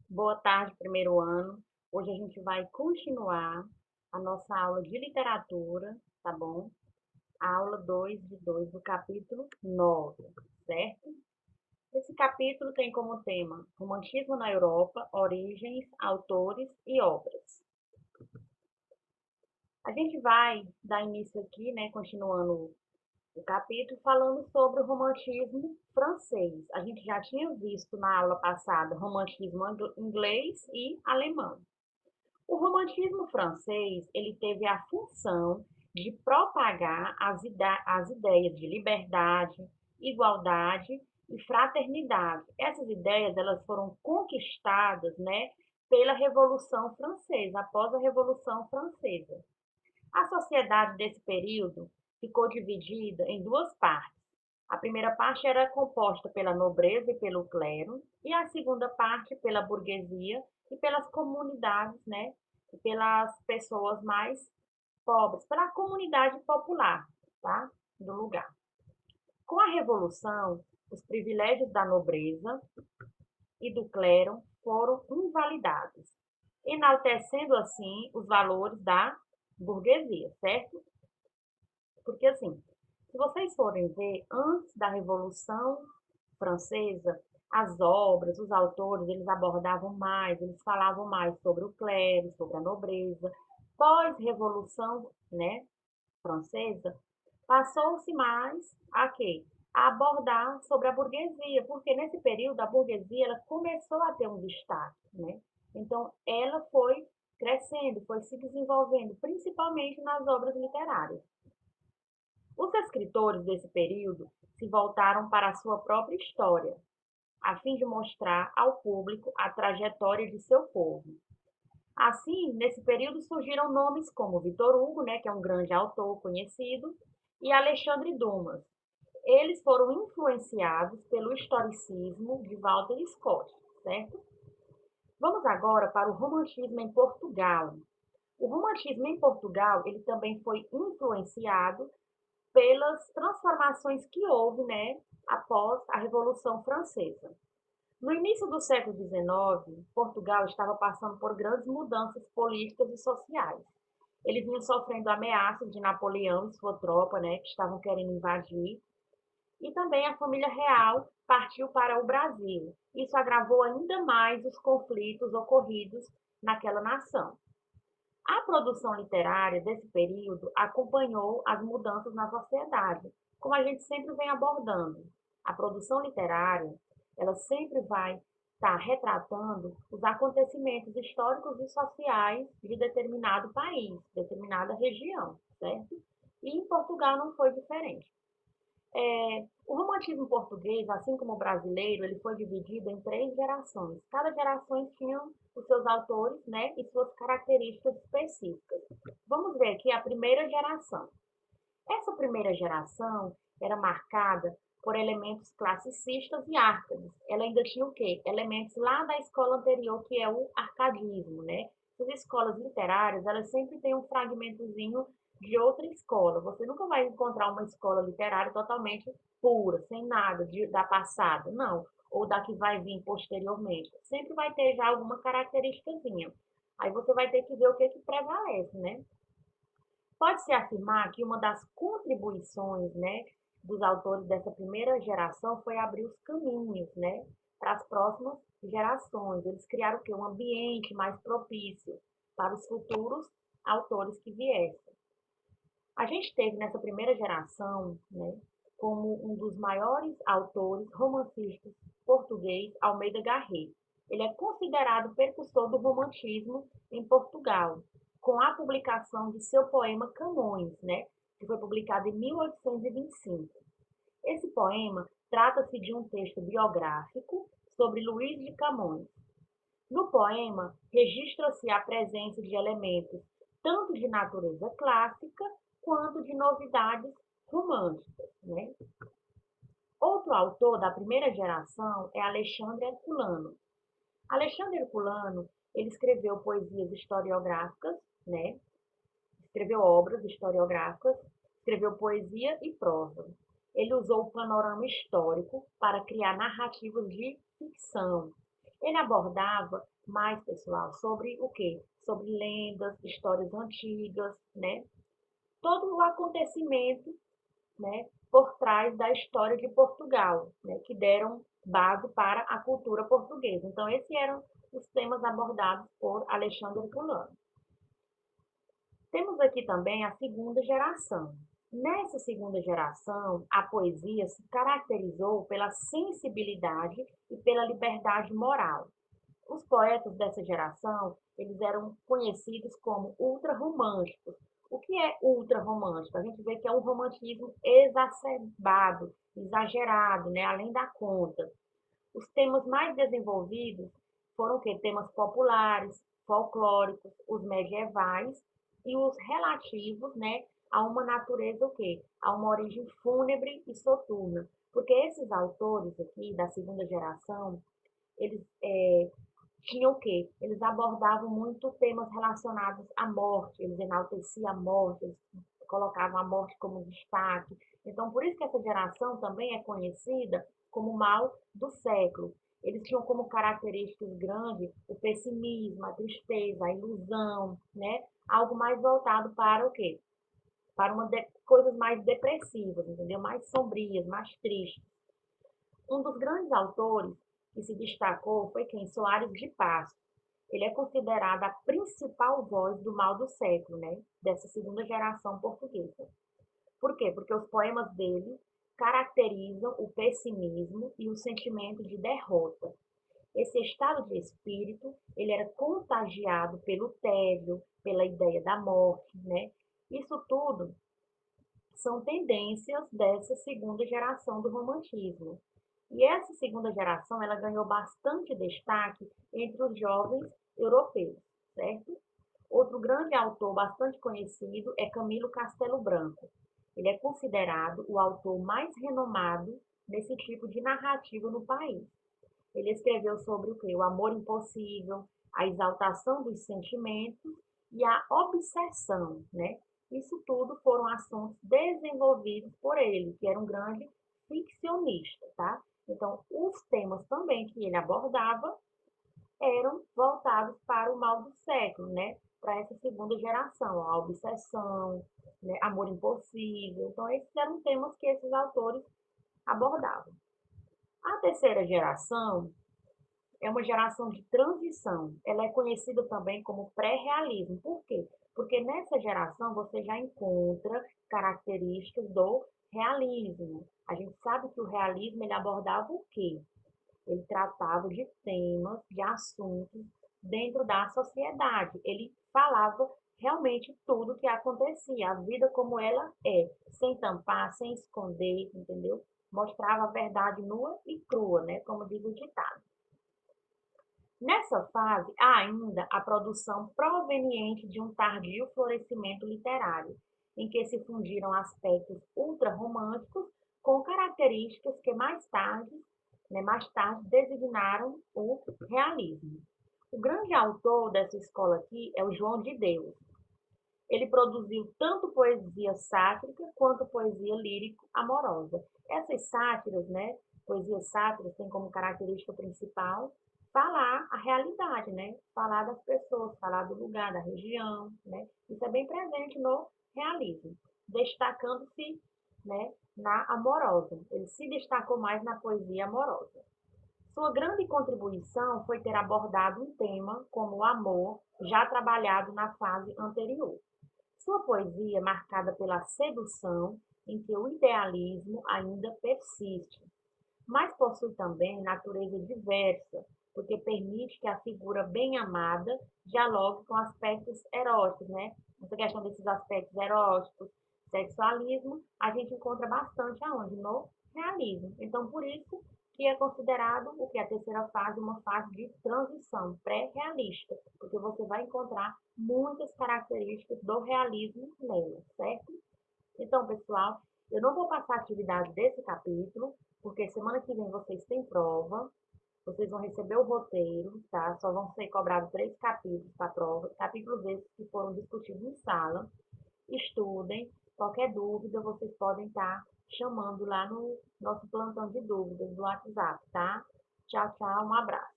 Boa tarde, primeiro ano. Hoje a gente vai continuar a nossa aula de literatura, tá bom? A aula 2 de 2 do capítulo 9, certo? Esse capítulo tem como tema Romantismo na Europa, origens, autores e obras. A gente vai dar início aqui, né, continuando o capítulo, falando sobre o romantismo francês. A gente já tinha visto na aula passada romantismo inglês e alemão. O romantismo francês, ele teve a função de propagar as ideias de liberdade, igualdade e fraternidade. Essas ideias, elas foram conquistadas, né, pela Revolução Francesa, após a Revolução Francesa. A sociedade desse período ficou dividida em duas partes. A primeira parte era composta pela nobreza e pelo clero, e a segunda parte pela burguesia e pelas comunidades, né? E pelas pessoas mais pobres, pela comunidade popular, tá? Do lugar. Com a Revolução, os privilégios da nobreza e do clero foram invalidados, enaltecendo assim os valores da burguesia, certo? Porque assim, se vocês forem ver, antes da Revolução Francesa, as obras, os autores, eles abordavam mais, eles falavam mais sobre o clero, sobre a nobreza. Pós-Revolução, né, Francesa, passou-se mais a quê? A abordar sobre a burguesia, porque nesse período a burguesia ela começou a ter um destaque, né? Então ela foi crescendo, foi se desenvolvendo, principalmente nas obras literárias. Os escritores desse período se voltaram para a sua própria história, a fim de mostrar ao público a trajetória de seu povo. Assim, nesse período surgiram nomes como Victor Hugo, né, que é um grande autor conhecido, e Alexandre Dumas. Eles foram influenciados pelo historicismo de Walter Scott, certo? Vamos agora para o romantismo em Portugal. O romantismo em Portugal, ele também foi influenciado pelas transformações que houve, né, após a Revolução Francesa. No início do século XIX, Portugal estava passando por grandes mudanças políticas e sociais. Ele vinha sofrendo ameaças de Napoleão e sua tropa, né, que estavam querendo invadir, e também a família real partiu para o Brasil. Isso agravou ainda mais os conflitos ocorridos naquela nação. A produção literária desse período acompanhou as mudanças na sociedade, como a gente sempre vem abordando. A produção literária, ela sempre vai estar retratando os acontecimentos históricos e sociais de determinado país, determinada região, certo? E em Portugal não foi diferente. O romantismo português, assim como o brasileiro, ele foi dividido em três gerações. Cada geração tinha os seus autores, né, e suas características específicas. Vamos ver aqui a primeira geração. Essa primeira geração era marcada por elementos classicistas e arcados. Ela ainda tinha o quê? Elementos lá da escola anterior, que é o arcadismo, né? As escolas literárias, elas sempre têm um fragmentozinho de outra escola. Você nunca vai encontrar uma escola literária totalmente pura, sem nada da passada, não. Ou da que vai vir posteriormente. Sempre vai ter já alguma característicazinha. Aí você vai ter que ver o que, que prevalece, né? Pode-se afirmar que uma das contribuições, né, dos autores dessa primeira geração foi abrir os caminhos, né, para as próximas gerações. Eles criaram o quê? Um ambiente mais propício para os futuros autores que viessem. A gente teve nessa primeira geração, né, como um dos maiores autores romancistas português, Almeida Garrett. Ele é considerado precursor do romantismo em Portugal, com a publicação de seu poema Camões, né, que foi publicado em 1825. Esse poema trata-se de um texto biográfico sobre Luís de Camões. No poema, registra-se a presença de elementos tanto de natureza clássica quanto de novidades românticas, né? Outro autor da primeira geração é Alexandre Herculano. Alexandre Herculano, ele escreveu poesias historiográficas, né? Escreveu obras historiográficas, escreveu poesia e prosa. Ele usou o panorama histórico para criar narrativas de ficção. Ele abordava mais, pessoal, sobre o quê? Sobre lendas, histórias antigas, né? Todo o acontecimento, né, por trás da história de Portugal, né, que deram base para a cultura portuguesa. Então, esses eram os temas abordados por Alexandre Herculano. Temos aqui também a segunda geração. Nessa segunda geração, a poesia se caracterizou pela sensibilidade e pela liberdade moral. Os poetas dessa geração, eles eram conhecidos como ultrarromânticos. O que é ultrarromântico? A gente vê que é um romantismo exacerbado, exagerado, né? Além da conta. Os temas mais desenvolvidos foram o quê? Temas populares, folclóricos, os medievais e os relativos, né, a uma natureza o quê? A uma origem fúnebre e soturna. Porque esses autores aqui da segunda geração, eles tinham o quê? Eles abordavam muito temas relacionados à morte, eles enalteciam a morte, eles colocavam a morte como destaque. Então, por isso que essa geração também é conhecida como o mal do século. Eles tinham como características grandes o pessimismo, a tristeza, a ilusão, né? Algo mais voltado para o quê? Para coisas mais depressivas, entendeu? Mais sombrias, mais tristes. Um dos grandes autores que se destacou foi quem? Soares de Passo. Ele é considerado a principal voz do mal do século, né? Dessa segunda geração portuguesa. Por quê? Porque os poemas dele caracterizam o pessimismo e o sentimento de derrota. Esse estado de espírito, ele era contagiado pelo tédio, pela ideia da morte, né? Isso tudo são tendências dessa segunda geração do romantismo. E essa segunda geração, ela ganhou bastante destaque entre os jovens europeus, certo? Outro grande autor bastante conhecido é Camilo Castelo Branco. Ele é considerado o autor mais renomado nesse tipo de narrativa no país. Ele escreveu sobre o quê? O amor impossível, a exaltação dos sentimentos e a obsessão, né? Isso tudo foram assuntos desenvolvidos por ele, que era um grande ficcionista, tá? Então, os temas também que ele abordava eram voltados para o mal do século, né? Para essa segunda geração, a obsessão, né? Amor impossível. Então, esses eram temas que esses autores abordavam. A terceira geração é uma geração de transição. Ela é conhecida também como pré-realismo. Por quê? Porque nessa geração você já encontra características do realismo. A gente sabe que o realismo ele abordava o quê? Ele tratava de temas, de assuntos dentro da sociedade. Ele falava realmente tudo o que acontecia, a vida como ela é, sem tampar, sem esconder, entendeu? Mostrava a verdade nua e crua, né? Como diz o ditado. Nessa fase, há ainda a produção proveniente de um tardio florescimento literário, em que se fundiram aspectos ultrarromânticos com características que mais tarde designaram o realismo. O grande autor dessa escola aqui é o João de Deus. Ele produziu tanto poesia sátrica quanto poesia lírico-amorosa. Essas sátiras, né, poesias sátiras têm como característica principal falar a realidade, né? Falar das pessoas, falar do lugar, da região, né? Isso é bem presente no realismo, destacando-se, né, na amorosa. Ele se destacou mais na poesia amorosa. Sua grande contribuição foi ter abordado um tema como o amor, já trabalhado na fase anterior. Sua poesia é marcada pela sedução, em que o idealismo ainda persiste, mas possui também natureza diversa, porque permite que a figura bem amada dialogue com aspectos eróticos, né? Essa questão desses aspectos eróticos, sexualismo, a gente encontra bastante aonde? No realismo. Então, por isso que é considerado o que a terceira fase, uma fase de transição pré-realista, porque você vai encontrar muitas características do realismo nela, certo? Então, pessoal, eu não vou passar a atividade desse capítulo, porque semana que vem vocês têm prova, vocês vão receber o roteiro, tá? Só vão ser cobrados 3 capítulos para a prova, capítulos esses que foram discutidos em sala. Estudem, qualquer dúvida vocês podem estar chamando lá no nosso plantão de dúvidas do WhatsApp, tá? Tchau, tchau, um abraço.